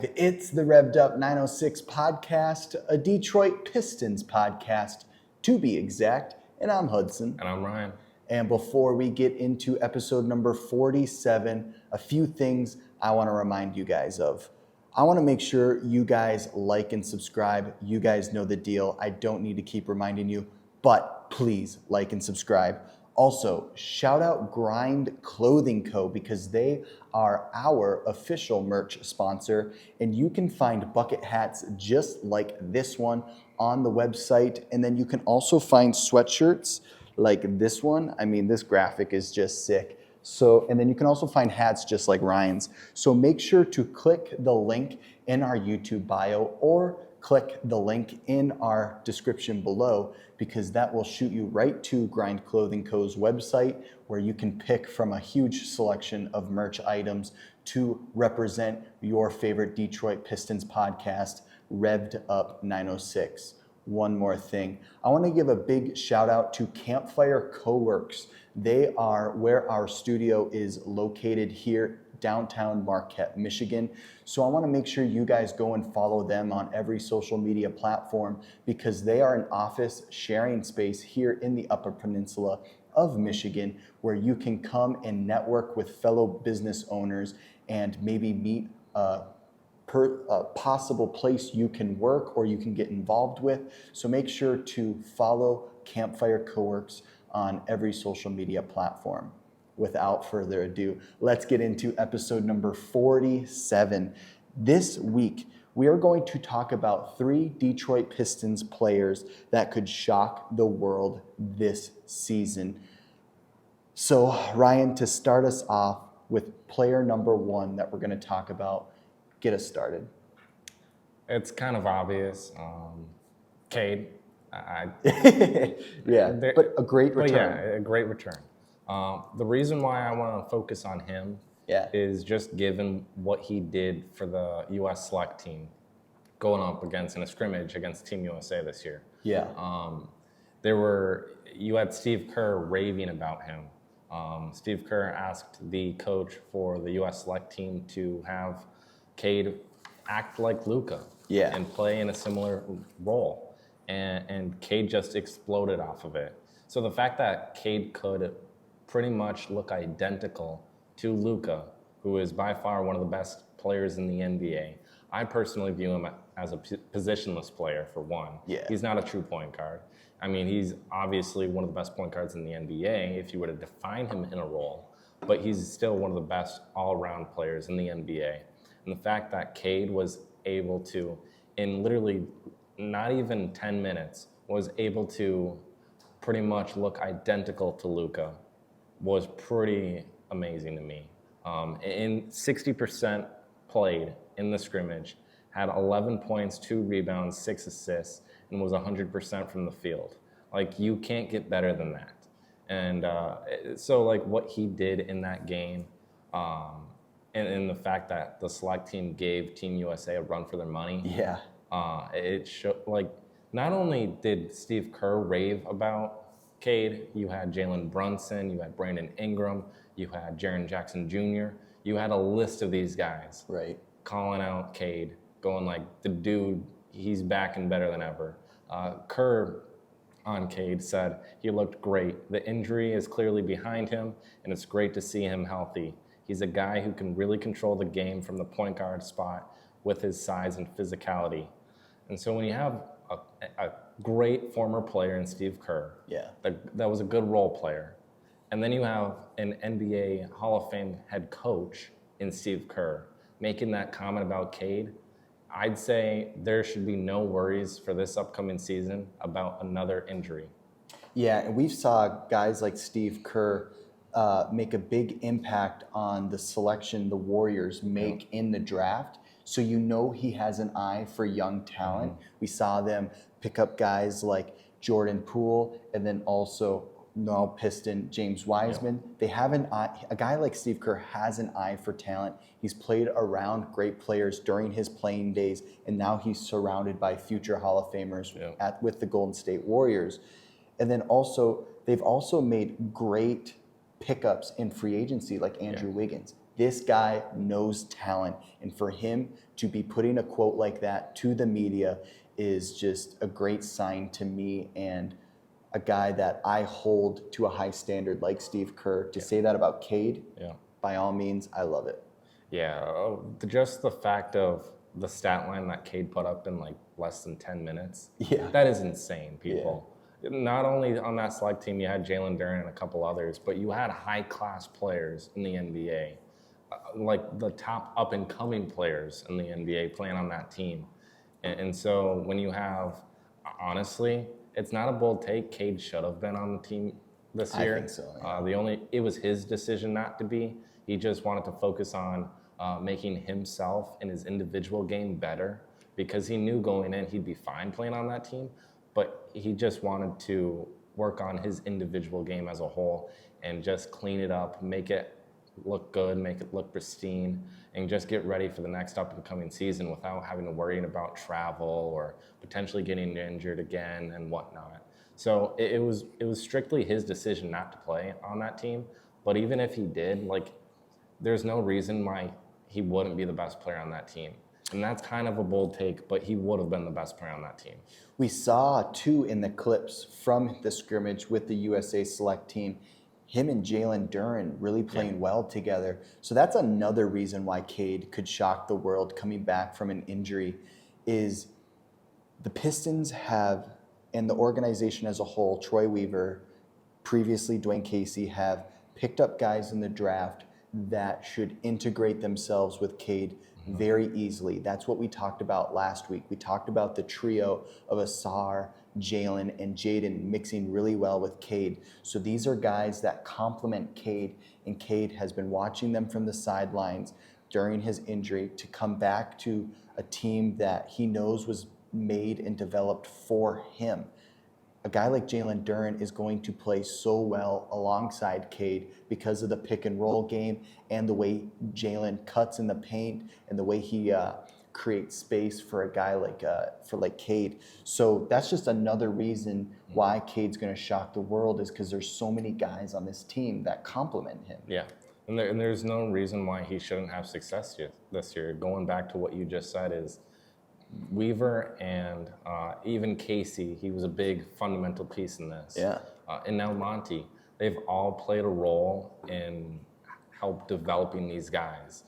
live. It's the Revved Up 906 podcast, a Detroit Pistons podcast, to be exact. And I'm Hudson. And I'm Ryan. And before we get into episode number 47, a few things I want to remind you guys of. I want to make sure you guys like and subscribe. You guys know the deal. I don't need to keep reminding you, but please like and subscribe. Also, shout out Grind Clothing Co. because they are our official merch sponsor, and you can find bucket hats just like this one on the website. And then you can also find sweatshirts like this one. I mean, this graphic is just sick. So, and then you can also find hats just like Ryan's. So make sure to click the link in our YouTube bio or click the link in our description below, because that will shoot you right to Grind Clothing Co.'s website, where you can pick from a huge selection of merch items to represent your favorite Detroit Pistons podcast, Revved Up 906. One more thing. I want to give a big shout out to Campfire Coworks. They are where our studio is located here downtown Marquette, Michigan. So I want to make sure you guys go and follow them on every social media platform, because they are an office sharing space here in the Upper Peninsula of Michigan, where you can come and network with fellow business owners and maybe meet a possible place you can work or you can get involved with. So make sure to follow Campfire Coworks on every social media platform. Without further ado, let's get into episode number 47. This week, we are going to talk about 3 Detroit Pistons players that could shock the world this season. So, Ryan, to start us off with player number 1 that we're going to talk about, get us started. It's kind of obvious. Cade. But a great return. Yeah, a great return. The reason why I want to focus on him is just given what he did for the U.S. select team going up against in a scrimmage against Team USA this year. Yeah. You had Steve Kerr raving about him. Steve Kerr asked the coach for the U.S. select team to have Cade act like Luka and play in a similar role. And Cade just exploded off of it. So the fact that Cade could pretty much look identical to Luka, who is by far one of the best players in the NBA. I personally view him as a positionless player, for one. Yeah. He's not a true point guard. I mean, he's obviously one of the best point guards in the NBA if you were to define him in a role, but he's still one of the best all-around players in the NBA. And the fact that Cade was able to, in literally not even 10 minutes, was able to pretty much look identical to Luka was pretty amazing to me. In 60% played in the scrimmage, had 11 points, 2 rebounds, 6 assists, and was 100% from the field. Like, you can't get better than that. And so, like, what he did in that game, and the fact that the select team gave Team USA a run for their money, it showed, like, not only did Steve Kerr rave about Cade, you had Jalen Brunson, you had Brandon Ingram, you had Jaren Jackson Jr., you had a list of these guys calling out Cade, going like, the dude, he's back and better than ever. Kerr on Cade said he looked great. The injury is clearly behind him, and it's great to see him healthy. He's a guy who can really control the game from the point guard spot with his size and physicality. And so when you have a great former player in Steve Kerr, that was a good role player, and then you have an NBA Hall of Fame head coach in Steve Kerr making that comment about Cade, I'd say there should be no worries for this upcoming season about another injury. Yeah, and we saw guys like Steve Kerr make a big impact on the selection the Warriors make in the draft. So you know he has an eye for young talent. We saw them pick up guys like Jordan Poole, and then also now Piston James Wiseman. They have an eye. A guy like Steve Kerr has an eye for talent. He's played around great players during his playing days, and now he's surrounded by future Hall of Famers with the Golden State Warriors. And then also, they've also made great pickups in free agency, like Andrew Wiggins. This guy knows talent, and for him to be putting a quote like that to the media is just a great sign to me, and a guy that I hold to a high standard like Steve Kerr. To say that about Cade, by all means, I love it. Yeah, just the fact of the stat line that Cade put up in like less than 10 minutes, that is insane, people. Not only on that select team, you had Jalen Duren and a couple others, but you had high-class players in the NBA, like the top up-and-coming players in the NBA playing on that team. And so when you have, honestly, it's not a bold take. Cade should have been on the team this year. I think so. It was his decision not to be. He just wanted to focus on making himself and his individual game better, because he knew going in he'd be fine playing on that team, but he just wanted to work on his individual game as a whole and just clean it up, make it look good, make it look pristine, and just get ready for the next up-and-coming season without having to worry about travel or potentially getting injured again and whatnot. So it was strictly his decision not to play on that team. But even if he did, like, there's no reason why he wouldn't be the best player on that team. And that's kind of a bold take, but he would have been the best player on that team. We saw, too, in the clips from the scrimmage with the USA Select team, him and Jalen Duren really playing well together. So that's another reason why Cade could shock the world coming back from an injury, is the Pistons have, and the organization as a whole, Troy Weaver, previously Dwayne Casey, have picked up guys in the draft that should integrate themselves with Cade very easily. That's what we talked about last week. We talked about the trio of Asar, Jalen, and Jaden mixing really well with Cade. So these are guys that complement Cade, and Cade has been watching them from the sidelines during his injury to come back to a team that he knows was made and developed for him. A guy like Jalen Duren is going to play so well alongside Cade because of the pick and roll game and the way Jalen cuts in the paint and the way he create space for a guy like Cade. So that's just another reason why Cade's going to shock the world, is because there's so many guys on this team that complement him. Yeah, and there's no reason why he shouldn't have success this year. Going back to what you just said, is Weaver and even Casey, he was a big fundamental piece in this. Yeah. And now Monty, they've all played a role in help developing these guys.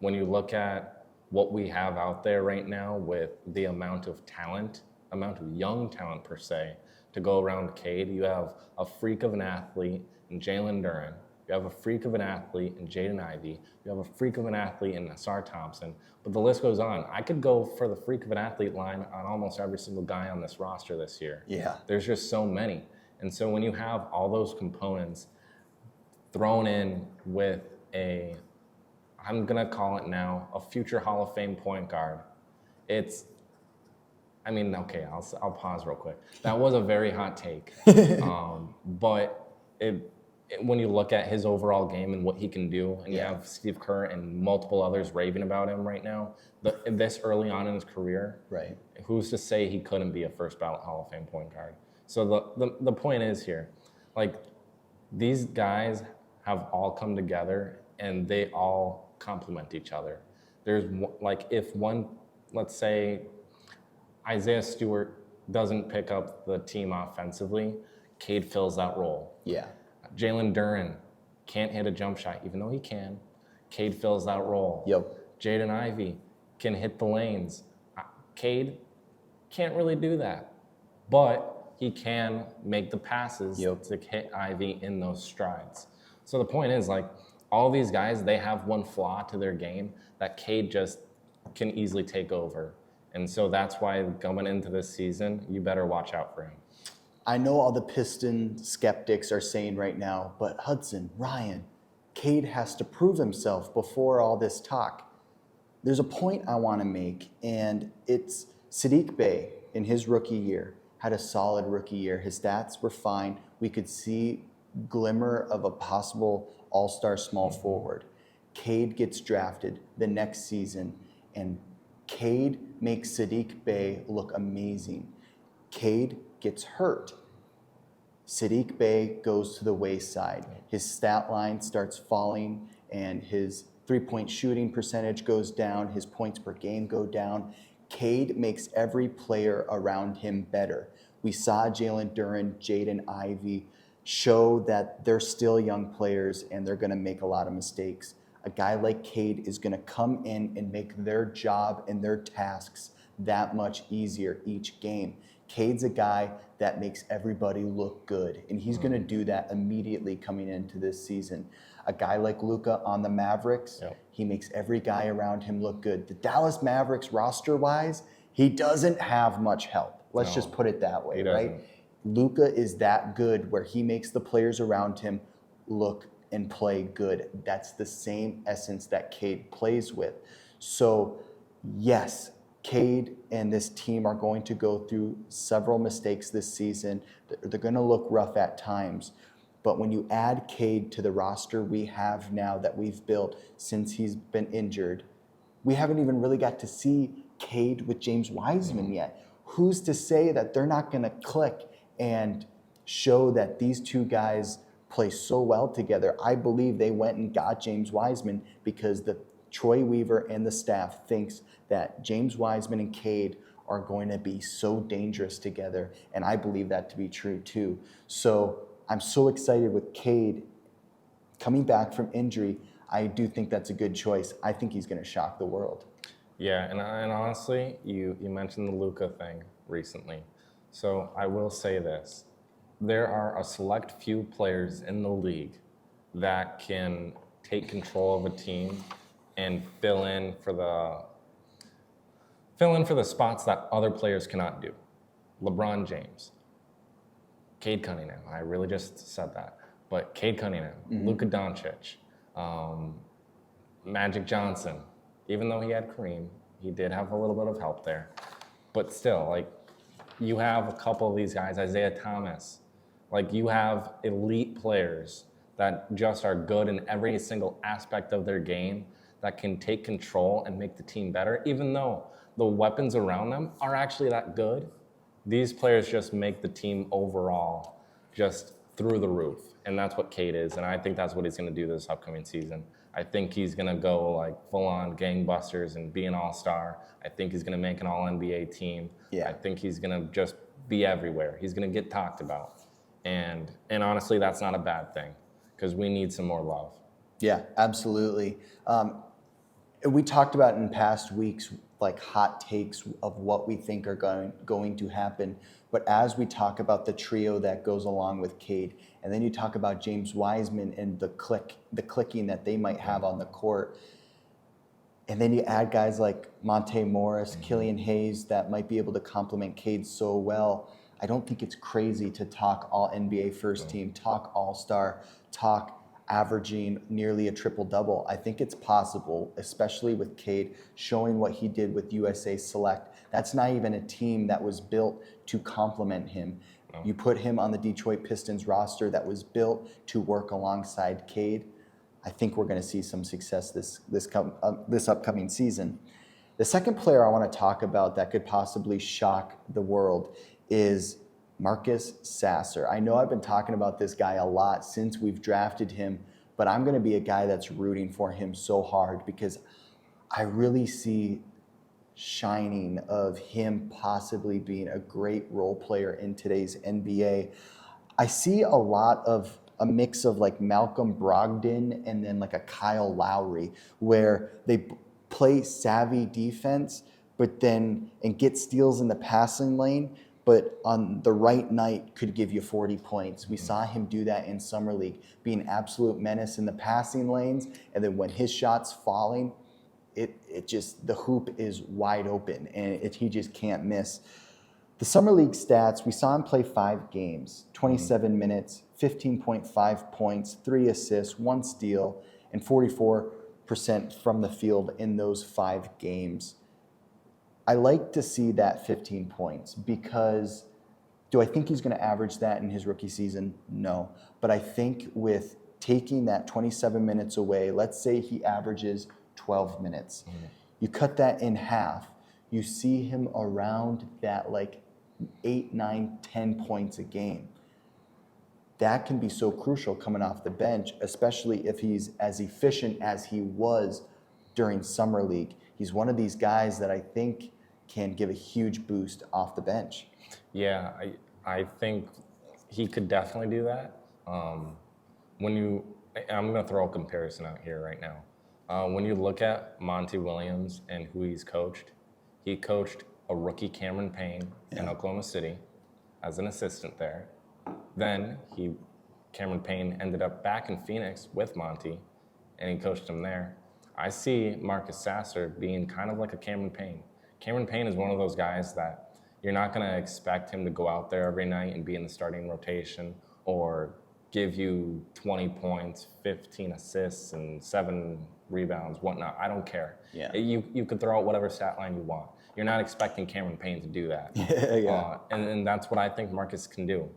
When you look at what we have out there right now with the amount of talent, amount of young talent per se, to go around Cade, you have a freak of an athlete in Jalen Duren. You have a freak of an athlete in Jaden Ivey. You have a freak of an athlete in Asar Thompson. But the list goes on. I could go for the freak of an athlete line on almost every single guy on this roster this year. Yeah. There's just so many. And so when you have all those components thrown in with I'm going to call it now, a future Hall of Fame point guard, I'll pause real quick. That was a very hot take. But when you look at his overall game and what he can do, and you have Steve Kerr and multiple others raving about him right now, this early on in his career, right? Who's to say he couldn't be a first ballot Hall of Fame point guard? So the point is here, like, these guys have all come together and they all complement each other. There's let's say Isaiah Stewart doesn't pick up the team offensively, Cade fills that role. Yeah. Jalen Duren can't hit a jump shot, even though he can. Cade fills that role. Yep. Jaden Ivey can hit the lanes. Cade can't really do that, but he can make the passes to hit Ivey in those strides. So the point is, like, all these guys, they have one flaw to their game that Cade just can easily take over. And so that's why going into this season, you better watch out for him. I know all the Piston skeptics are saying right now, but Hudson, Ryan, Cade has to prove himself before all this talk. There's a point I want to make, and it's Saddiq Bey in his rookie year had a solid rookie year. His stats were fine. We could see glimmer of a possible all-star small forward. Cade gets drafted the next season, and Cade makes Saddiq Bey look amazing. Cade gets hurt. Saddiq Bey goes to the wayside. His stat line starts falling, and his 3-point shooting percentage goes down, his points per game go down. Cade makes every player around him better. We saw Jalen Duren, Jaden Ivey show that they're still young players and they're going to make a lot of mistakes. A guy like Cade is going to come in and make their job and their tasks that much easier each game. Cade's a guy that makes everybody look good, and he's going to do that immediately coming into this season. A guy like Luka on the Mavericks, he makes every guy around him look good. The Dallas Mavericks roster-wise, he doesn't have much help. Let's just put it that way, right? Luka is that good where he makes the players around him look and play good. That's the same essence that Cade plays with. So, yes, Cade and this team are going to go through several mistakes this season. They're going to look rough at times. But when you add Cade to the roster we have now that we've built since he's been injured, we haven't even really got to see Cade with James Wiseman yet. Who's to say that they're not going to click and show that these two guys play so well together? I believe they went and got James Wiseman because the Troy Weaver and the staff thinks that James Wiseman and Cade are going to be so dangerous together, and I believe that to be true too. So I'm so excited with Cade coming back from injury. I do think that's a good choice. I think he's going to shock the world. Yeah, and honestly, you mentioned the Luka thing recently. So I will say this. There are a select few players in the league that can take control of a team and fill in for the spots that other players cannot do. LeBron James, Cade Cunningham. I really just said that. But Cade Cunningham, Luka Doncic, Magic Johnson. Even though he had Kareem, he did have a little bit of help there. But still, like, you have a couple of these guys, Isaiah Thomas. Like, you have elite players that just are good in every single aspect of their game that can take control and make the team better, even though the weapons around them are actually that good. These players just make the team overall just through the roof. And that's what Cade is. And I think that's what he's going to do this upcoming season. I think he's going to go like full-on gangbusters and be an all-star. I think he's going to make an all-NBA team. I think he's going to just be everywhere. He's going to get talked about. And honestly, that's not a bad thing because we need some more love. Yeah, absolutely. We talked about in past weeks like hot takes of what we think are going to happen. But as we talk about the trio that goes along with Cade, and then you talk about James Wiseman and the clicking that they might have on the court, and then you add guys like Monte Morris, Killian Hayes that might be able to complement Cade so well, I don't think it's crazy to talk all NBA first team, talk all-star, talk averaging nearly a triple-double. I think it's possible, especially with Cade showing what he did with USA Select. That's not even a team that was built to complement him. You put him on the Detroit Pistons roster that was built to work alongside Cade. I think we're going to see some success this upcoming season. The second player I want to talk about that could possibly shock the world is Marcus Sasser. I know I've been talking about this guy a lot since we've drafted him, but I'm going to be a guy that's rooting for him so hard because I really see shining of him possibly being a great role player in today's NBA. I see a lot of a mix of like Malcolm Brogdon and then like a Kyle Lowry where they play savvy defense and get steals in the passing lane, but on the right night could give you 40 points. We saw him do that in Summer League, be an absolute menace in the passing lanes, and then when his shot's falling, it just, the hoop is wide open, and he just can't miss. The Summer League stats, we saw him play 5 games, 27 minutes, 15.5 points, 3 assists, 1 steal, and 44% from the field in those 5 games. I like to see that 15 points because do I think he's going to average that in his rookie season? No. But I think with taking that 27 minutes away, let's say he averages 12 minutes. You cut that in half, you see him around that like 8, 9, 10 points a game. that can be so crucial coming off the bench, especially if he's as efficient as he was during Summer League. He's one of these guys that I think can give a huge boost off the bench. Yeah, I think he could definitely do that. I'm going to throw a comparison out here right now. When you look at Monty Williams and who he coached a rookie Cameron Payne in Oklahoma City as an assistant there. Then Cameron Payne ended up back in Phoenix with Monty, and he coached him there. I see Marcus Sasser being kind of like a Cameron Payne. Cameron Payne is one of those guys that you're not going to expect him to go out there every night and be in the starting rotation or give you 20 points, 15 assists, and 7 rebounds, whatnot. I don't care. Yeah. You could throw out whatever stat line you want. You're not expecting Cameron Payne to do that. Yeah. And that's what I think Marcus can do.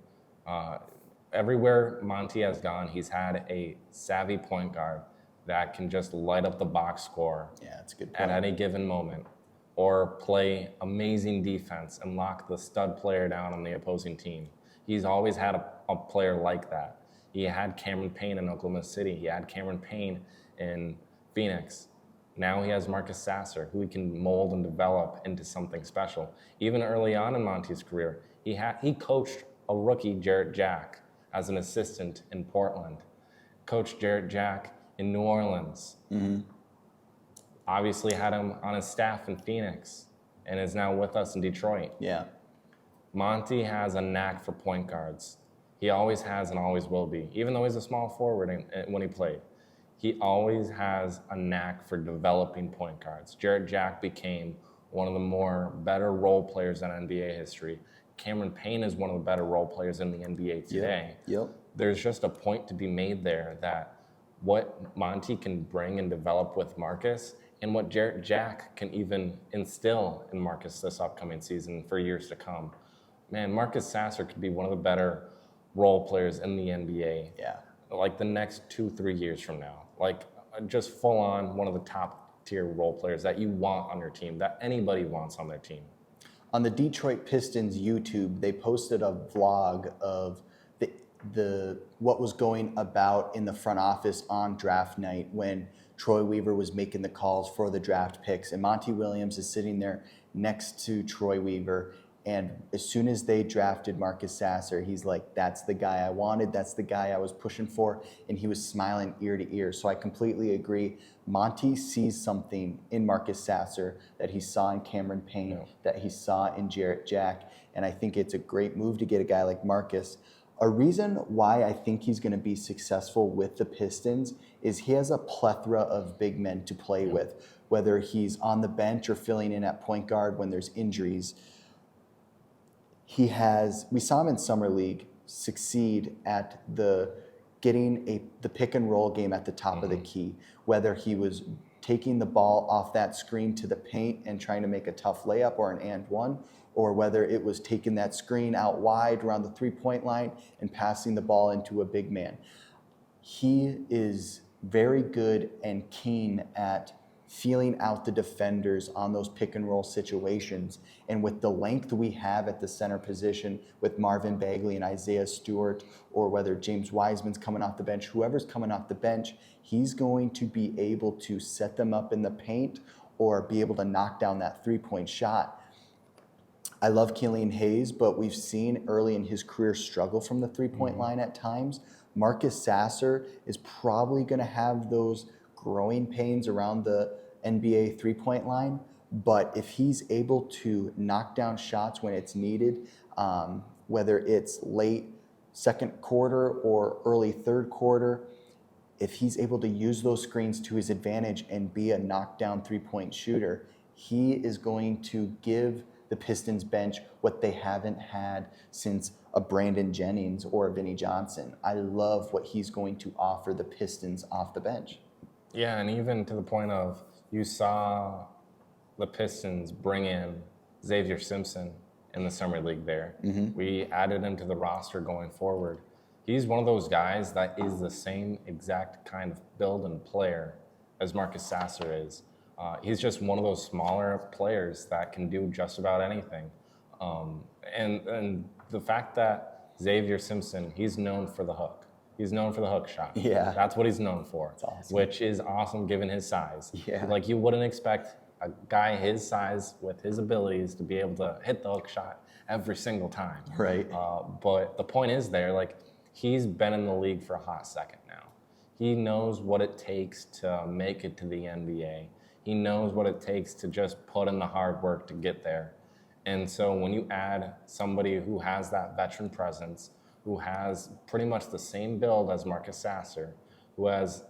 Everywhere Monty has gone, he's had a savvy point guard that can just light up the box score That's a good point. at any given moment, or play amazing defense and lock the stud player down on the opposing team. He's always had a player like that. He had Cameron Payne in Oklahoma City. He had Cameron Payne in Phoenix. Now he has Marcus Sasser, who he can mold and develop into something special. Even early on in Monty's career, he coached a rookie, Jarrett Jack, as an assistant in Portland. Coached Jarrett Jack in New Orleans. Mm-hmm. Obviously had him on his staff in Phoenix and is now with us in Detroit. Yeah. Monty has a knack for point guards. He always has and always will be. Even though he's a small forward when he played, he always has a knack for developing point guards. Jarrett Jack became one of the better role players in NBA history. Cameron Payne is one of the better role players in the NBA today. Yep. There's just a point to be made there that what Monty can bring and develop with Marcus and what Jarrett Jack can even instill in Marcus this upcoming season for years to come. Man, Marcus Sasser could be one of the better role players in the NBA. Yeah. Like the next 2-3 years from now. Like just full on one of the top tier role players that you want on your team, that anybody wants on their team. On the Detroit Pistons YouTube, they posted a vlog of the what was going about in the front office on draft night when Troy Weaver was making the calls for the draft picks, and Monty Williams is sitting there next to Troy Weaver. And as soon as they drafted Marcus Sasser, he's like, that's the guy I wanted. That's the guy I was pushing for. And he was smiling ear to ear. So I completely agree. Monty sees something in Marcus Sasser that he saw in Cameron Payne, that he saw in Jarrett Jack. And I think it's a great move to get a guy like Marcus. A reason why I think he's going to be successful with the Pistons is he has a plethora of big men to play with, whether he's on the bench or filling in at point guard when there's injuries. We saw him in Summer League succeed at getting the pick and roll game at the top of the key, whether he was taking the ball off that screen to the paint and trying to make a tough layup or an and one, or whether it was taking that screen out wide around the 3-point line and passing the ball into a big man. He is very good and keen at feeling out the defenders on those pick and roll situations. And with the length we have at the center position with Marvin Bagley and Isaiah Stewart, or whether James Wiseman's coming off the bench, whoever's coming off the bench, he's going to be able to set them up in the paint or be able to knock down that 3-point shot. I love Killian Hayes, but we've seen early in his career struggle from the 3-point line at times. Marcus Sasser is probably going to have those growing pains around the NBA 3-point line, but if he's able to knock down shots when it's needed, whether it's late second quarter or early third quarter, if he's able to use those screens to his advantage and be a knockdown 3-point shooter, he is going to give the Pistons bench what they haven't had since a Brandon Jennings or a Vinnie Johnson. I love what he's going to offer the Pistons off the bench. Yeah, and even to the point of you saw the Pistons bring in Xavier Simpson in the Summer League there. Mm-hmm. We added him to the roster going forward. He's one of those guys that is the same exact kind of build and player as Marcus Sasser is. He's just one of those smaller players that can do just about anything. And the fact that Xavier Simpson, he's known for the hook. He's known for the hook shot. Yeah. That's what he's known for. That's awesome. Which is awesome given his size. Yeah. Like, you wouldn't expect a guy his size with his abilities to be able to hit the hook shot every single time. Right. But the point is there, like, he's been in the league for a hot second now. He knows what it takes to make it to the NBA. He knows what it takes to just put in the hard work to get there. And so when you add somebody who has that veteran presence, who has pretty much the same build as Marcus Sasser, who has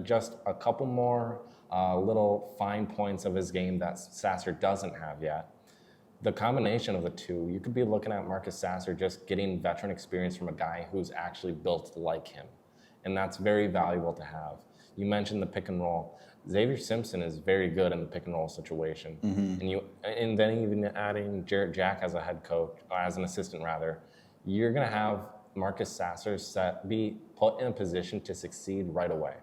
just a couple more little fine points of his game that Sasser doesn't have yet, the combination of the two, you could be looking at Marcus Sasser just getting veteran experience from a guy who's actually built like him. And that's very valuable to have. You mentioned the pick and roll. Xavier Simpson is very good in the pick and roll situation. And then even adding Jarrett Jack as a head coach, or as an assistant rather, you're gonna have Marcus Sasser be put in a position to succeed right away.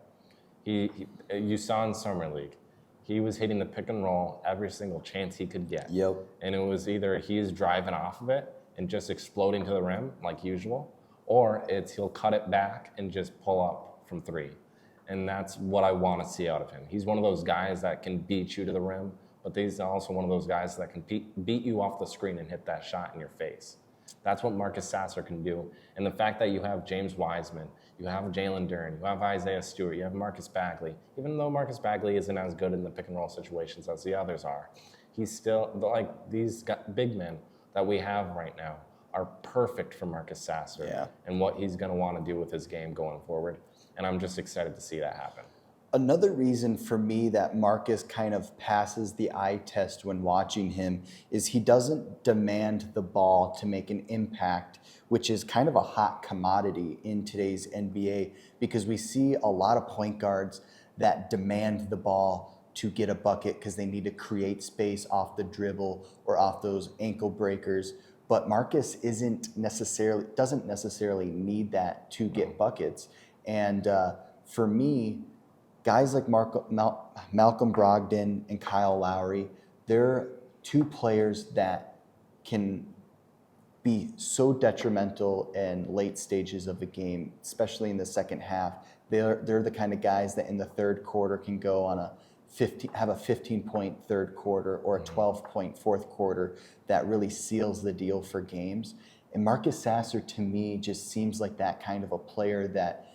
You saw in Summer League, he was hitting the pick and roll every single chance he could get. Yep. And it was either he's driving off of it and just exploding to the rim like usual, or it's he'll cut it back and just pull up from three. And that's what I want to see out of him. He's one of those guys that can beat you to the rim, but he's also one of those guys that can beat you off the screen and hit that shot in your face. That's what Marcus Sasser can do. And the fact that you have James Wiseman, you have Jalen Duren, you have Isaiah Stewart, you have Marcus Bagley, even though Marcus Bagley isn't as good in the pick and roll situations as the others are, he's still, like, these big men that we have right now are perfect for Marcus Sasser and what he's going to want to do with his game going forward. And I'm just excited to see that happen. Another reason for me that Marcus kind of passes the eye test when watching him is he doesn't demand the ball to make an impact, which is kind of a hot commodity in today's NBA, because we see a lot of point guards that demand the ball to get a bucket because they need to create space off the dribble or off those ankle breakers. But Marcus doesn't necessarily need that to get buckets. And for me, guys like Malcolm Brogdon and Kyle Lowry, they're two players that can be so detrimental in late stages of the game, especially in the second half. They're the kind of guys that in the third quarter can go on have a 15-point third quarter or a 12-point fourth quarter that really seals the deal for games. And Marcus Sasser, to me, just seems like that kind of a player that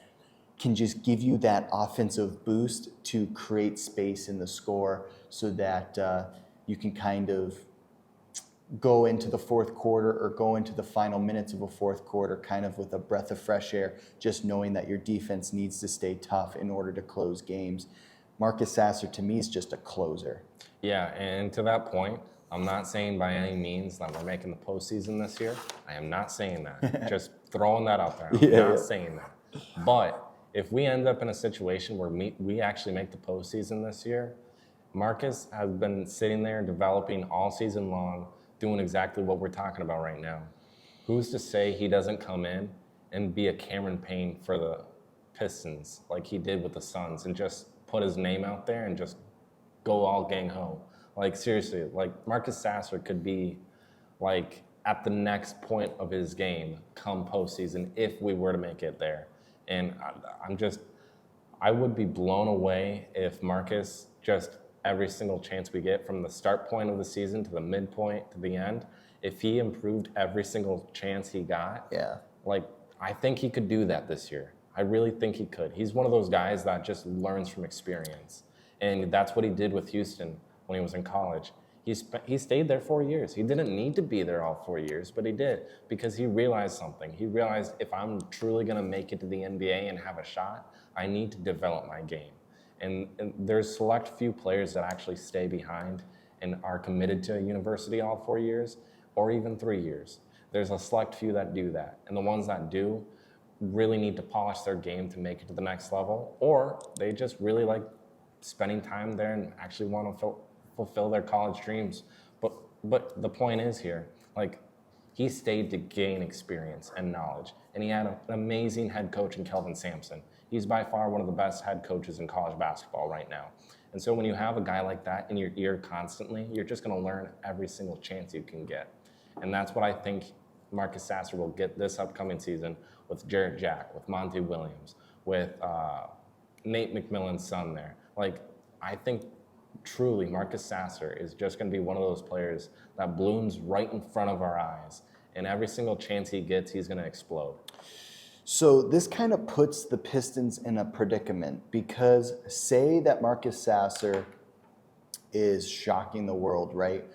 can just give you that offensive boost to create space in the score so that you can kind of go into the fourth quarter or go into the final minutes of a fourth quarter kind of with a breath of fresh air, just knowing that your defense needs to stay tough in order to close games. Marcus Sasser, to me, is just a closer. Yeah, and to that point, I'm not saying by any means that we're making the postseason this year. I am not saying that. Just throwing that out there. I'm not saying that. But if we end up in a situation where we actually make the postseason this year, Marcus has been sitting there developing all season long, doing exactly what we're talking about right now. Who's to say he doesn't come in and be a Cameron Payne for the Pistons like he did with the Suns and just put his name out there and just go all gang-ho? Like, seriously, like, Marcus Sasser could be, like, at the next point of his game come postseason if we were to make it there. And I would be blown away if Marcus, just every single chance we get from the start point of the season to the midpoint to the end, if he improved every single chance he got, like, I think he could do that this year. I really think he could. He's one of those guys that just learns from experience. And that's what he did with Houston when he was in college. He stayed there 4 years. He didn't need to be there all 4 years, but he did because he realized something. He realized if I'm truly going to make it to the NBA and have a shot, I need to develop my game. And there's select few players that actually stay behind and are committed to a university all 4 years or even 3 years. There's a select few that do that. And the ones that do really need to polish their game to make it to the next level, or they just really like spending time there and actually want to fulfill their college dreams. But the point is here, like, he stayed to gain experience and knowledge, and he had an amazing head coach in Kelvin Sampson. He's by far one of the best head coaches in college basketball right now. And so when you have a guy like that in your ear constantly, you're just going to learn every single chance you can get. And that's what I think Marcus Sasser will get this upcoming season with Jarrett Jack, with Monty Williams, with Nate McMillan's son there. Like, I think truly Marcus Sasser is just going to be one of those players that blooms right in front of our eyes. And every single chance he gets, he's going to explode. So this kind of puts the Pistons in a predicament because say that Marcus Sasser is shocking the world, right?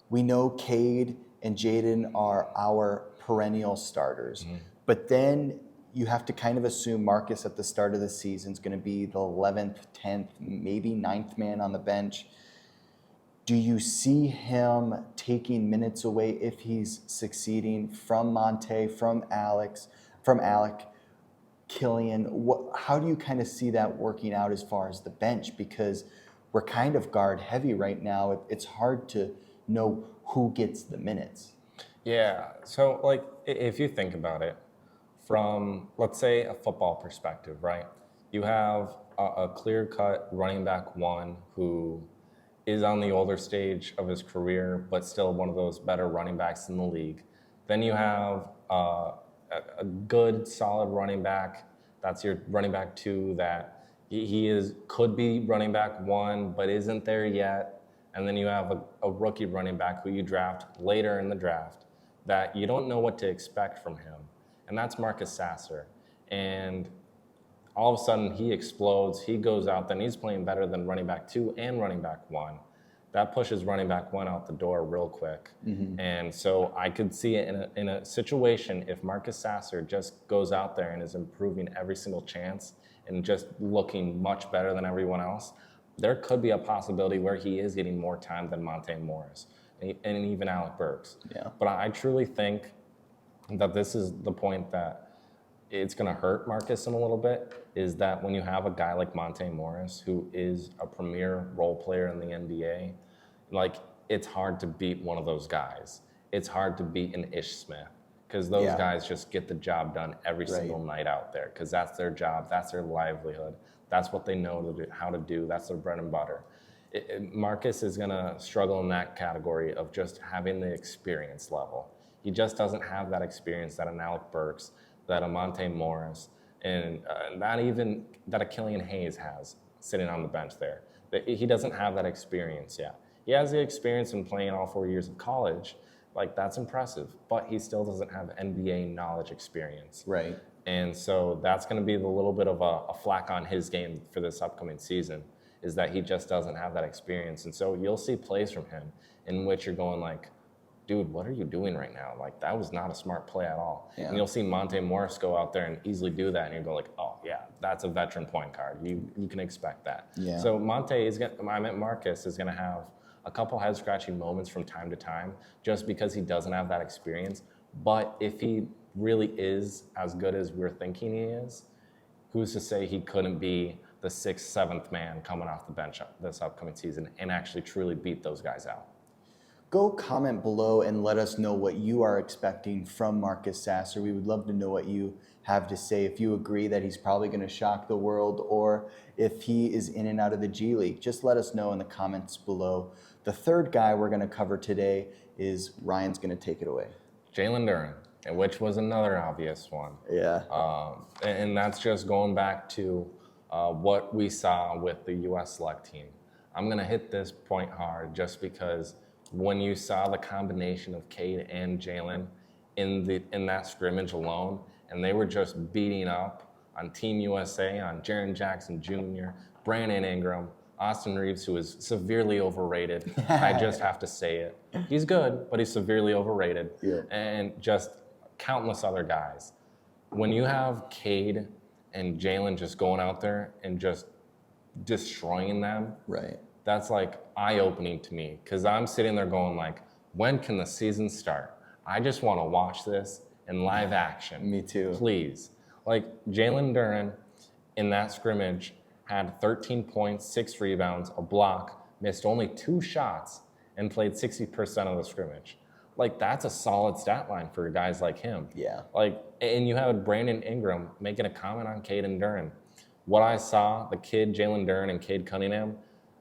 We know Cade and Jaden are our perennial starters, but then you have to kind of assume Marcus at the start of the season is going to be the 11th, 10th, maybe 9th man on the bench. Do you see him taking minutes away if he's succeeding from Monte, from Alec, Killian? How do you kind of see that working out as far as the bench? Because we're kind of guard heavy right now. It's hard to know who gets the minutes. Yeah, so like if you think about it from, let's say, a football perspective, right? You have a clear-cut running back one who is on the older stage of his career, but still one of those better running backs in the league. Then you have a good, solid running back. That's your running back two that could be running back one, but isn't there yet. And then you have a rookie running back who you draft later in the draft that you don't know what to expect from him. And that's Marcus Sasser. And all of a sudden he explodes. He goes out, then he's playing better than running back two and running back one. That pushes running back one out the door real quick. And so I could see it in a situation if Marcus Sasser just goes out there and is improving every single chance and just looking much better than everyone else, there could be a possibility where he is getting more time than Monte Morris and even Alec Burks. Yeah. But I truly think that this is the point that it's going to hurt Marcus in a little bit, is that when you have a guy like Monte Morris, who is a premier role player in the NBA, like, it's hard to beat one of those guys. It's hard to beat an Ish Smith, because those guys just get the job done every single night out there, because that's their job, that's their livelihood, that's what they know how to do, that's their bread and butter. Marcus is going to struggle in that category of just having the experience level. He just doesn't have that experience that an Alec Burks, that a Monte Morris, and not even that a Killian Hayes has sitting on the bench there. He doesn't have that experience yet. He has the experience in playing all 4 years of college. Like, that's impressive, but he still doesn't have NBA knowledge experience. Right. And so that's going to be the little bit of a flack on his game for this upcoming season, is that he just doesn't have that experience. And so you'll see plays from him in which you're going like, dude, what are you doing right now? Like, that was not a smart play at all. Yeah. And you'll see Monte Morris go out there and easily do that, and you go like, oh yeah, that's a veteran point guard. You can expect that. Yeah. So Marcus is gonna have a couple head-scratching moments from time to time, just because he doesn't have that experience. But if he really is as good as we're thinking he is, who's to say he couldn't be the 6th, 7th man coming off the bench this upcoming season and actually truly beat those guys out? Go comment below and let us know what you are expecting from Marcus Sasser. We would love to know what you have to say. If you agree that he's probably going to shock the world, or if he is in and out of the G League, just let us know in the comments below. The third guy we're going to cover today is Ryan's going to take it away. Jalen Duren, and which was another obvious one. Yeah. And that's just going back to what we saw with the U.S. select team. I'm going to hit this point hard just because when you saw the combination of Cade and Jalen in that scrimmage alone, and they were just beating up on Team USA, on Jaren Jackson Jr., Brandon Ingram, Austin Reeves, who is severely overrated. I just have to say it. He's good, but he's severely overrated. Yeah. And just countless other guys. When you have Cade and Jalen just going out there and just destroying them, right? That's like eye-opening to me, because I'm sitting there going like, when can the season start? I just want to watch this in live action. Me too. Please. Like, Jalen Duren in that scrimmage had 13 points, 6 rebounds, a block, missed only 2 shots, and played 60% of the scrimmage. Like, that's a solid stat line for guys like him. Yeah. Like, and you have Brandon Ingram making a comment on Cade and Duren. What I saw, the kid Jalen Duren and Cade Cunningham,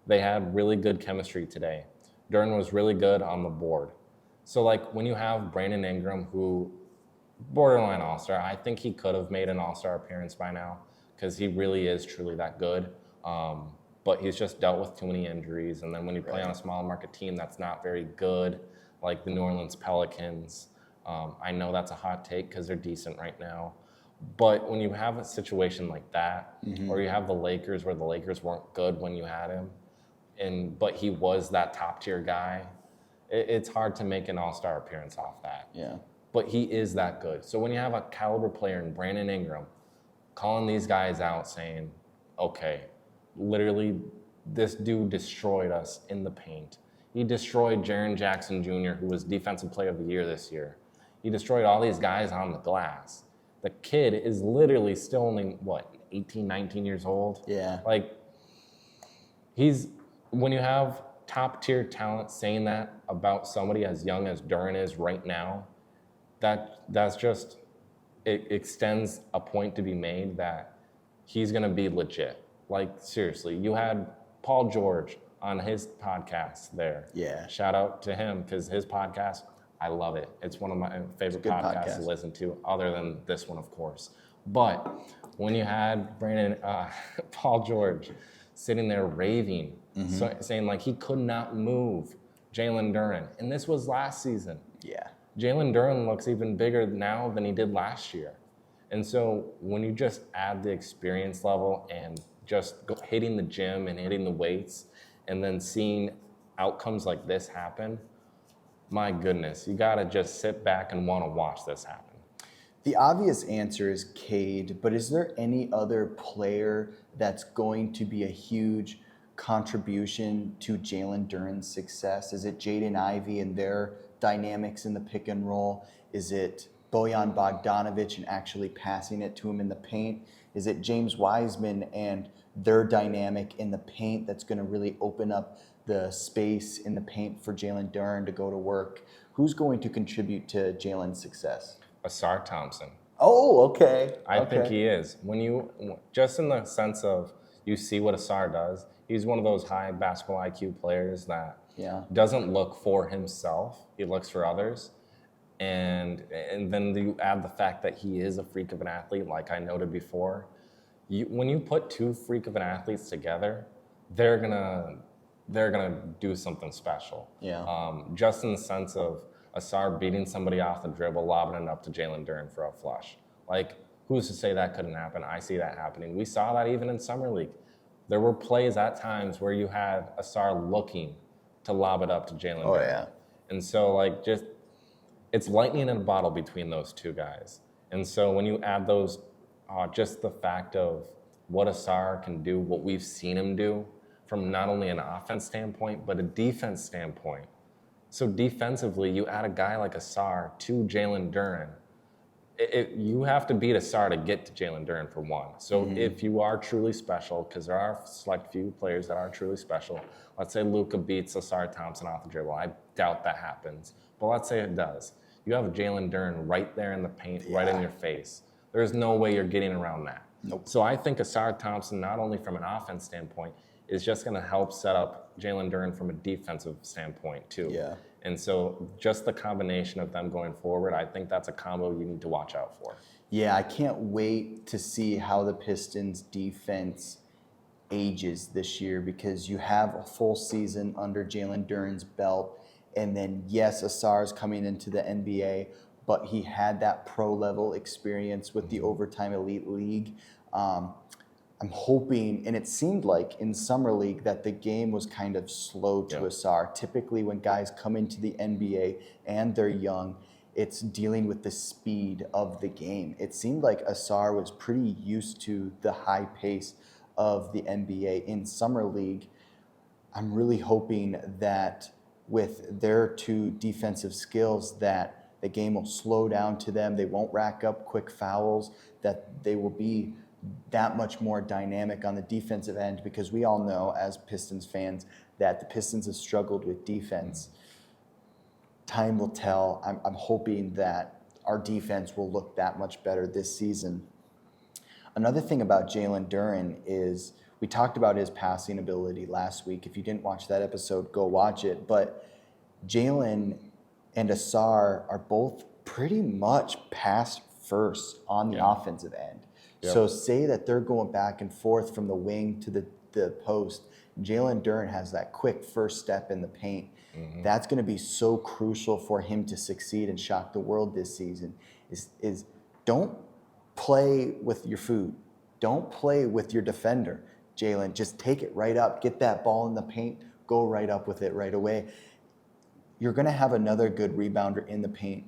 they had really good chemistry today. Duren was really good on the board. So, like, when you have Brandon Ingram, who borderline all-star. I think he could have made an all-star appearance by now because he really is truly that good. But he's just dealt with too many injuries. And then when you play on a small market team that's not very good, like the New Orleans Pelicans, I know that's a hot take because they're decent right now. But when you have a situation like that, or you have the Lakers where the Lakers weren't good when you had him, but he was that top tier guy, it's hard to make an all-star appearance off that. Yeah. But he is that good. So when you have a caliber player in Brandon Ingram calling these guys out saying, okay, literally this dude destroyed us in the paint. He destroyed Jaren Jackson Jr., who was Defensive Player of the Year this year. He destroyed all these guys on the glass. The kid is literally still only, 18, 19 years old? Yeah. Like, when you have top-tier talent saying that about somebody as young as Duren is right now, that's just, it extends a point to be made that he's going to be legit. Like, seriously, you had Paul George on his podcast there. Yeah. Shout out to him because his podcast, I love it. It's one of my favorite podcasts to listen to, other than this one, of course. But when you had Paul George sitting there raving, saying like he could not move Jalen Duren, and this was last season. Yeah. Jalen Duren looks even bigger now than he did last year. And so when you just add the experience level and just hitting the gym and hitting the weights and then seeing outcomes like this happen, my goodness, you got to just sit back and want to watch this happen. The obvious answer is Cade, but is there any other player that's going to be a huge contribution to Jalen Duren's success? Is it Jaden Ivey and their dynamics in the pick and roll? Is it Bojan Bogdanovic and actually passing it to him in the paint? Is it James Wiseman and their dynamic in the paint that's going to really open up the space in the paint for Jalen Duren to go to work? Who's going to contribute to Jalen's success? Asar Thompson. Oh, okay. I think he is. When you, just in the sense of you see what Asar does, he's one of those high basketball IQ players that doesn't look for himself. He looks for others. And then you add the fact that he is a freak of an athlete, like I noted before. When you put two freak of an athletes together, they're gonna do something special. Yeah. Just in the sense of Asar beating somebody off the dribble, lobbing it up to Jalen Duren for a flush. Like, who's to say that couldn't happen? I see that happening. We saw that even in Summer League. There were plays at times where you had Asar looking to lob it up to Jalen Duren. Yeah. And so, like, just it's lightning in a bottle between those two guys. And so when you add those, just the fact of what Asar can do, what we've seen him do from not only an offense standpoint, but a defense standpoint. So defensively, you add a guy like Asar to Jalen Duren. You have to beat Asar to get to Jalen Duren for one. So if you are truly special, because there are select few players that are truly special, let's say Luka beats Asar Thompson off the dribble. I doubt that happens, but let's say it does. You have Jalen Duren right there in the paint, right in your face. There's no way you're getting around that. Nope. So I think Asar Thompson, not only from an offense standpoint, is just going to help set up Jalen Duren from a defensive standpoint too. Yeah. And so just the combination of them going forward, I think that's a combo you need to watch out for. Yeah, I can't wait to see how the Pistons defense ages this year, because you have a full season under Jalen Duren's belt. And then, yes, Asar's coming into the NBA, but he had that pro-level experience with the Overtime Elite League. I'm hoping, and it seemed like in Summer League that the game was kind of slow to Asar. Typically when guys come into the NBA and they're young, it's dealing with the speed of the game. It seemed like Asar was pretty used to the high pace of the NBA in Summer League. I'm really hoping that with their two defensive skills that the game will slow down to them. They won't rack up quick fouls, that they will be that much more dynamic on the defensive end, because we all know as Pistons fans that the Pistons have struggled with defense. Time will tell. I'm hoping that our defense will look that much better this season. Another thing about Jalen Duren is we talked about his passing ability last week. If you didn't watch that episode, go watch it. But Jalen and Asar are both pretty much pass first on the offensive end. Yep. So say that they're going back and forth from the wing to the post. Jalen Duren has that quick first step in the paint. That's going to be so crucial for him to succeed and shock the world this season. Is don't play with your food. Don't play with your defender, Jalen. Just take it right up. Get that ball in the paint. Go right up with it right away. You're going to have another good rebounder in the paint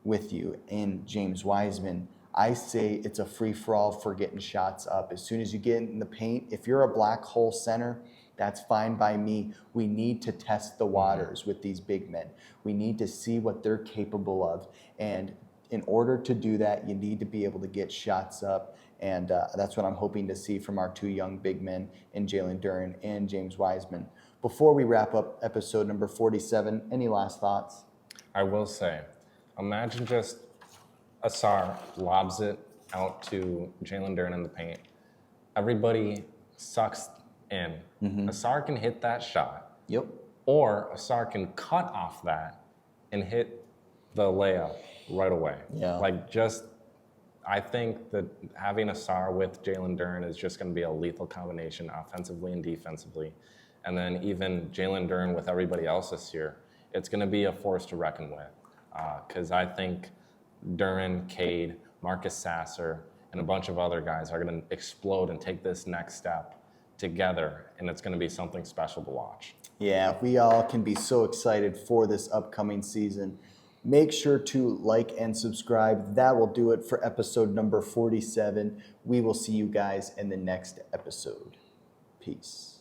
with you in James Wiseman. I say it's a free-for-all for getting shots up. As soon as you get in the paint, if you're a black hole center, that's fine by me. We need to test the waters with these big men. We need to see what they're capable of. And in order to do that, you need to be able to get shots up. And that's what I'm hoping to see from our two young big men in Jalen Duren and James Wiseman. Before we wrap up episode number 47, any last thoughts? I will say, imagine just Asar lobs it out to Jalen Duren in the paint. Everybody sucks in. Asar can hit that shot. Yep. Or Asar can cut off that and hit the layup right away. Yeah. I think that having Asar with Jalen Duren is just going to be a lethal combination offensively and defensively. And then even Jalen Duren with everybody else this year, it's going to be a force to reckon with. Because I think Duren, Cade, Marcus Sasser, and a bunch of other guys are going to explode and take this next step together, and it's going to be something special to watch. Yeah, we all can be so excited for this upcoming season. Make sure to like and subscribe. That will do it for episode number 47. We will see you guys in the next episode. Peace.